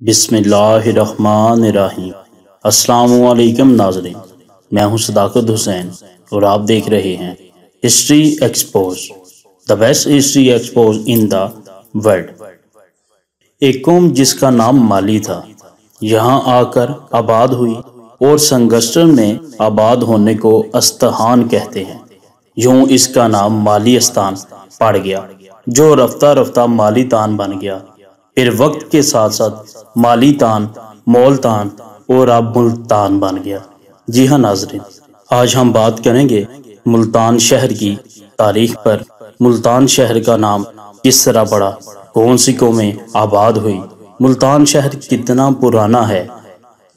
بسم اللہ الرحمن الرحیم۔ السلام علیکم ناظرین، میں ہوں صداقت حسین اور آپ دیکھ رہے ہیں History Expose, the best History Expose in the world. ایک قوم جس کا نام مالی تھا یہاں آ کر آباد ہوئی اور سنگسٹر میں آباد ہونے کو استہان کہتے ہیں۔ یوں اس کا نام مالی استان پڑ گیا جو رفتہ رفتہ مالی تان بن گیا، پھر وقت کے ساتھ ساتھ مالی تان، مولتان اور اب ملتان بن گیا۔ جی ہاں ناظرین، آج ہم بات کریں گے ملتان شہر کی تاریخ پر۔ ملتان شہر کا نام کس طرح پڑا، کون سی قومیں آباد ہوئی، ملتان شہر کتنا پرانا ہے،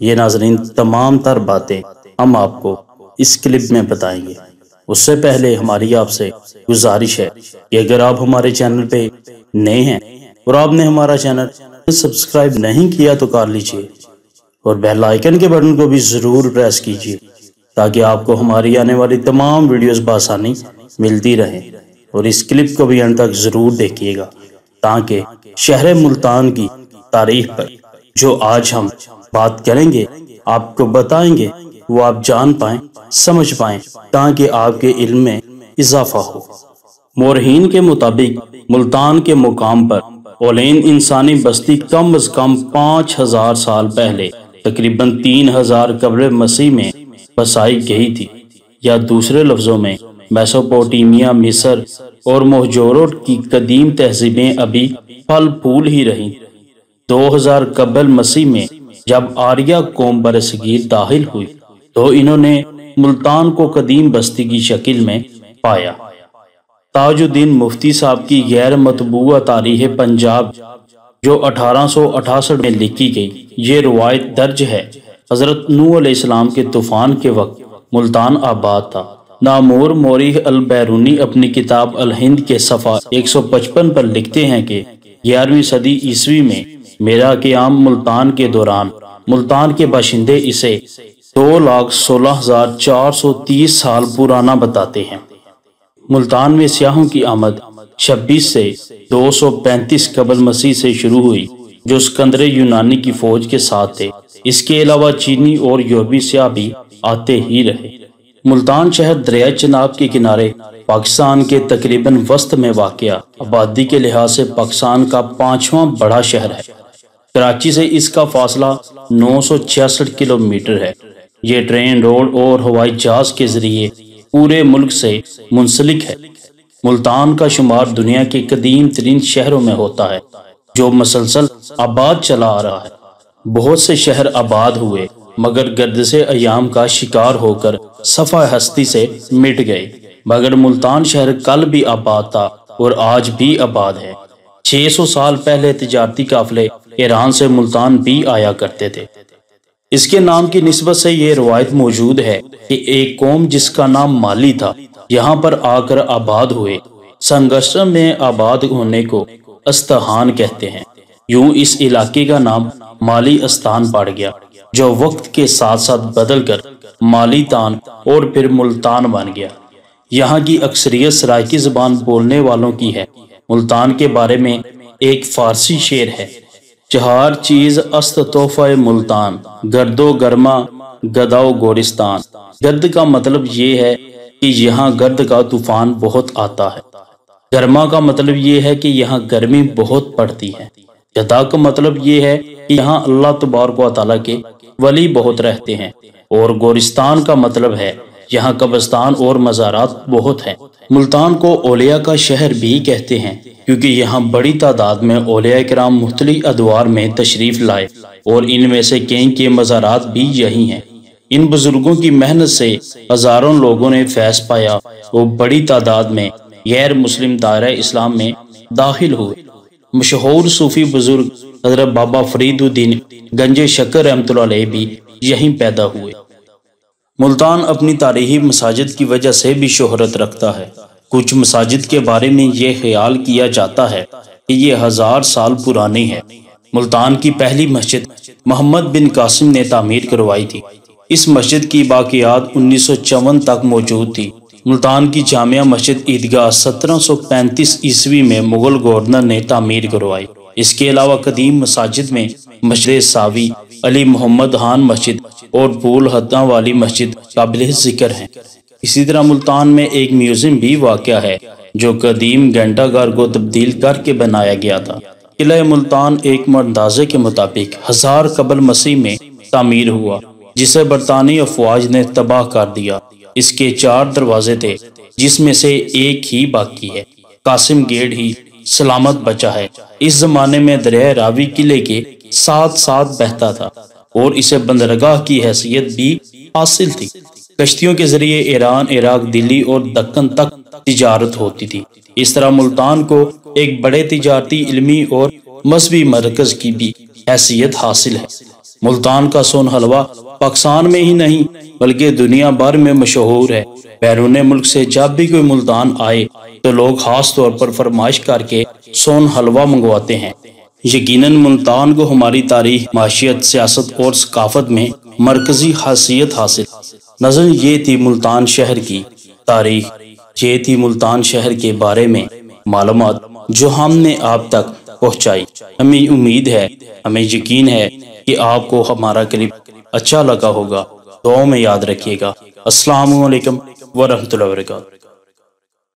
یہ ناظرین تمام تر باتیں ہم آپ کو اس کلپ میں بتائیں گے۔ اس سے پہلے ہماری آپ سے گزارش ہے کہ اگر آپ ہمارے چینل پہ نئے ہیں اور آپ نے ہمارا چینل سبسکرائب نہیں کیا تو کر لیجئے اور بیل آئیکن کے بٹن کو بھی ضرور پریس کیجئے تاکہ آپ کو ہماری آنے والی تمام ویڈیوز بآسانی ملتی رہیں، اور اس کلپ کو بھی انت تک ضرور دیکھیے گا تاکہ شہر ملتان کی تاریخ پر جو آج ہم بات کریں گے، آپ کو بتائیں گے، وہ آپ جان پائیں، سمجھ پائیں تاکہ آپ کے علم میں اضافہ ہو۔ مورخین کے مطابق ملتان کے مقام پر اولین انسانی بستی کم از کم 5000 سال پہلے تقریباً 3000 قبل مسیح میں بسائی گئی تھی، یا دوسرے لفظوں میں میسوپوٹیمیا، مصر اور موہنجودڑو کی قدیم تہذیبیں ابھی پھل پھول ہی رہیں۔ 2000 قبل مسیح میں جب آریہ قوم برصغیر داخل ہوئی تو انہوں نے ملتان کو قدیم بستی کی شکل میں پایا۔ تاج الدین مفتی صاحب کی غیر مطبوعہ تاریخ پنجاب جو 1868 میں لکھی گئی، یہ روایت درج ہے حضرت نوح علیہ السلام کے طوفان کے وقت ملتان آباد تھا۔ نامور مورخ البیرونی اپنی کتاب الہند کے صفحہ 155 پر لکھتے ہیں کہ 11ویں صدی عیسوی میں میرا قیام ملتان کے دوران ملتان کے باشندے اسے 2,16,430 سال پرانا بتاتے ہیں۔ ملتان میں سیاحوں کی آمد 26 سے 235 قبل مسیح سے شروع ہوئی جو اسکندر یونانی کی فوج کے ساتھ تھے۔ اس کے علاوہ چینی اور یورپی سیاح بھی آتے ہی رہے۔ ملتان شہر دریائے چناب کے کنارے پاکستان کے تقریباً وسط میں واقع، آبادی کے لحاظ سے پاکستان کا 5واں بڑا شہر ہے۔ کراچی سے اس کا فاصلہ 966 کلومیٹر ہے۔ یہ ٹرین، روڈ اور ہوائی جہاز کے ذریعے پورے ملک سے منسلک ہے۔ ملتان کا شمار دنیا کے قدیم ترین شہروں میں ہوتا ہے جو مسلسل آباد چلا آ رہا ہے۔ بہت سے شہر آباد ہوئے مگر گردش ایام کا شکار ہو کر صفحہ ہستی سے مٹ گئے، مگر ملتان شہر کل بھی آباد تھا اور آج بھی آباد ہے۔ 600 سال پہلے تجارتی قافلے ایران سے ملتان بھی آیا کرتے تھے۔ اس کے نام کی نسبت سے یہ روایت موجود ہے کہ ایک قوم جس کا نام مالی تھا یہاں پر آ کر آباد ہوئے۔ سنگسٹر میں آباد ہونے کو استہان کہتے ہیں۔ یوں اس علاقے کا نام مالی استان پڑ گیا جو وقت کے ساتھ ساتھ بدل کر مالی تان اور پھر ملتان بن گیا۔ یہاں کی اکثریت سرائکی زبان بولنے والوں کی ہے۔ ملتان کے بارے میں ایک فارسی شعر ہے: چہار چیز است تحفہ ملتان، گرد و گرما گدا و گورستان۔ گرد کا مطلب یہ ہے کہ یہاں گرد کا طوفان بہت آتا ہے۔ گرما کا مطلب یہ ہے کہ یہاں گرمی بہت پڑتی ہے۔ گدا کا مطلب یہ ہے کہ یہاں اللہ تبارک و تعالیٰ کے ولی بہت رہتے ہیں، اور گورستان کا مطلب ہے یہاں قبرستان اور مزارات بہت ہیں۔ ملتان کو اولیاء کا شہر بھی کہتے ہیں کیونکہ یہاں بڑی تعداد میں اولیاء کرام مختلف ادوار میں تشریف لائے اور ان میں سے کئی کے مزارات بھی یہی ہیں۔ ان بزرگوں کی محنت سے ہزاروں لوگوں نے فیض پایا وہ بڑی تعداد میں غیر مسلم دائرہ اسلام میں داخل ہوئے۔ مشہور صوفی بزرگ حضرت بابا فرید الدین گنج شکر رحمۃ اللہ علیہ بھی یہیں پیدا ہوئے۔ ملتان اپنی تاریخی مساجد کی وجہ سے بھی شہرت رکھتا ہے۔ کچھ مساجد کے بارے میں یہ خیال کیا جاتا ہے کہ یہ 1000 سال پرانی ہے۔ ملتان کی پہلی مسجد محمد بن قاسم نے تعمیر کروائی تھی۔ اس مسجد کی باقیات 1954 تک موجود تھی۔ ملتان کی جامع مسجد عیدگاہ 1735 عیسوی میں مغل گورنر نے تعمیر کروائی۔ اس کے علاوہ قدیم مساجد میں مسجد ساوی، علی محمد خان مسجد اور پھول ہتھاں والی مسجد قابل ذکر ہیں۔ اسی طرح ملتان میں ایک میوزیم بھی واقع ہے جو قدیم گھنٹہ گھر کو تبدیل کر کے بنایا گیا تھا۔ قلعہ ملتان ایک اندازے کے مطابق 1000 قبل مسیح میں تعمیر ہوا، جسے برطانوی افواج نے تباہ کر دیا۔ اس کے 4 دروازے تھے، جس میں سے ایک ہی باقی ہے۔ قاسم گیٹ ہی سلامت بچا ہے۔ اس زمانے میں دریائے راوی قلعے کے ساتھ ساتھ بہتا تھا اور اسے بندرگاہ کی حیثیت بھی حاصل تھی۔ کشتیوں کے ذریعے ایران، عراق، دلی اور دکن تک تجارت ہوتی تھی۔ اس طرح ملتان کو ایک بڑے تجارتی، علمی اور مذہبی مرکز کی بھی حیثیت حاصل ہے۔ ملتان کا سون حلوہ پاکستان میں ہی نہیں بلکہ دنیا بھر میں مشہور ہے۔ بیرون ملک سے جب بھی کوئی ملتان آئے تو لوگ خاص طور پر فرمائش کر کے سون حلوہ منگواتے ہیں۔ یقیناً ملتان کو ہماری تاریخ، معیشت، سیاست اور ثقافت میں مرکزی حیثیت حاصل۔ نظر یہ تھی ملتان شہر کی تاریخ، یہ تھی ملتان شہر کے بارے میں معلومات جو ہم نے آپ تک پہنچائی۔ ہمیں امید ہے، ہمیں یقین ہے کہ آپ کو ہمارا کلپ اچھا لگا ہوگا۔ دعاؤں میں یاد رکھیے گا۔ السلام علیکم ورحمۃ اللہ وبرکاتہ۔